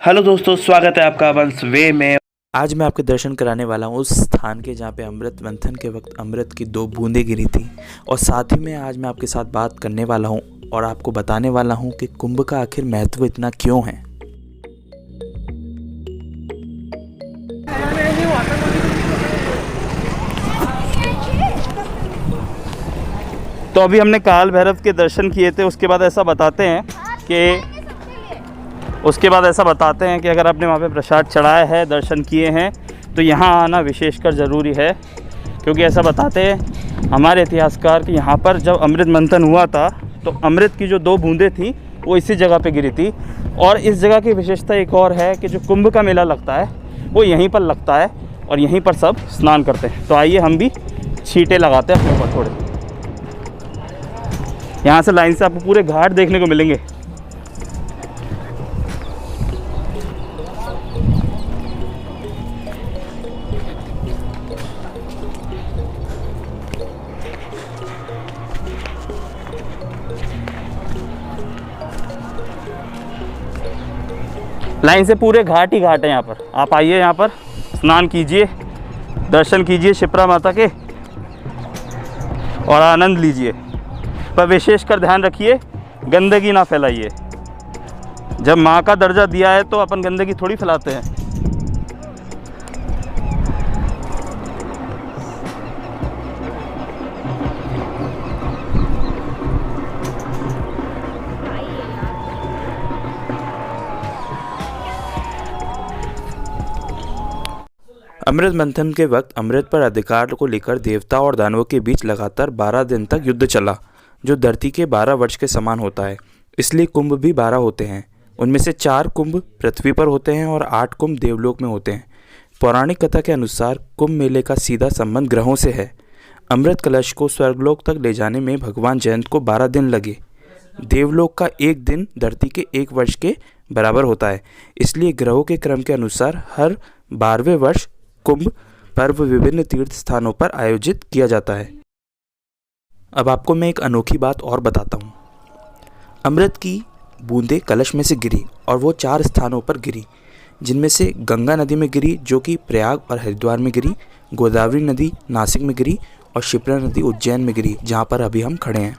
Hello दोस्तों, स्वागत है आपका वंश वे में। आज मैं आपके दर्शन कराने वाला हूँ उस स्थान के जहाँ पे अमृत मंथन के वक्त अमृत की 2 बूंदें गिरी थी। और साथ ही में आज मैं आपके साथ बात करने वाला हूँ और आपको बताने वाला हूँ कि कुंभ का आखिर महत्व इतना क्यों है। तो अभी हमने काल भैरव के दर्शन किए थे। उसके बाद ऐसा बताते हैं कि अगर आपने वहाँ पे प्रसाद चढ़ाया है, दर्शन किए हैं, तो यहाँ आना विशेषकर ज़रूरी है। क्योंकि ऐसा बताते हैं हमारे इतिहासकार कि यहाँ पर जब अमृत मंथन हुआ था तो अमृत की जो 2 बूंदें थी वो इसी जगह पे गिरी थी। और इस जगह की विशेषता एक और है कि जो कुंभ का मेला लगता है वो यहीं पर लगता है और यहीं पर सब स्नान करते हैं। तो आइए हम भी छींटे लगाते हैं अपने ऊपर थोड़े। यहाँ से लाइन से आपको पूरे घाट देखने को मिलेंगे। लाइन से पूरे घाट ही घाट है यहाँ पर। आप आइए, यहाँ पर स्नान कीजिए, दर्शन कीजिए शिप्रा माता के और आनंद लीजिए। पर विशेषकर ध्यान रखिए, गंदगी ना फैलाइए। जब माँ का दर्जा दिया है तो अपन गंदगी थोड़ी फैलाते हैं। अमृत मंथन के वक्त अमृत पर अधिकार को लेकर देवता और दानवों के बीच लगातार 12 दिन तक युद्ध चला, जो धरती के 12 वर्ष के समान होता है। इसलिए कुंभ भी 12 होते हैं। उनमें से 4 कुंभ पृथ्वी पर होते हैं और 8 कुंभ देवलोक में होते हैं। पौराणिक कथा के अनुसार कुंभ मेले का सीधा संबंध ग्रहों से है। अमृत कलश को स्वर्गलोक तक ले जाने में भगवान जयंत को 12 दिन लगे। देवलोक का एक दिन धरती के 1 वर्ष के बराबर होता है। इसलिए ग्रहों के क्रम के अनुसार हर 12वें वर्ष कुंभ पर्व विभिन्न तीर्थ स्थानों पर आयोजित किया जाता है। अब आपको मैं एक अनोखी बात और बताता हूँ। अमृत की बूंदें कलश में से गिरी और वो 4 स्थानों पर गिरी, जिनमें से गंगा नदी में गिरी जो कि प्रयाग और हरिद्वार में गिरी, गोदावरी नदी नासिक में गिरी और शिप्रा नदी उज्जैन में गिरी, जहाँ पर अभी हम खड़े हैं।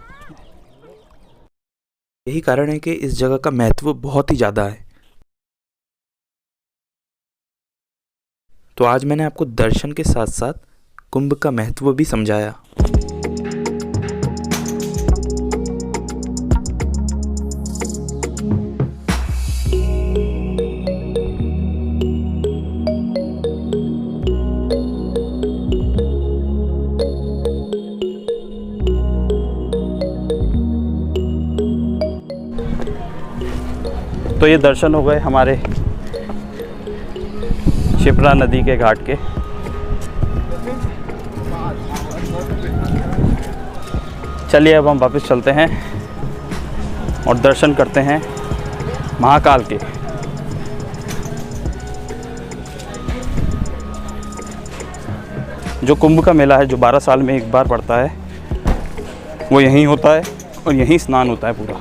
यही कारण है कि इस जगह का महत्व बहुत ही ज़्यादा है। तो आज मैंने आपको दर्शन के साथ साथ कुंभ का महत्व भी समझाया। तो ये दर्शन हो गए हमारे शिप्रा नदी के घाट के। चलिए अब हम वापस चलते हैं और दर्शन करते हैं महाकाल के। जो कुंभ का मेला है, जो 12 साल में एक बार पड़ता है, वो यहीं होता है और यहीं स्नान होता है पूरा।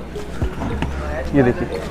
ये देखिए।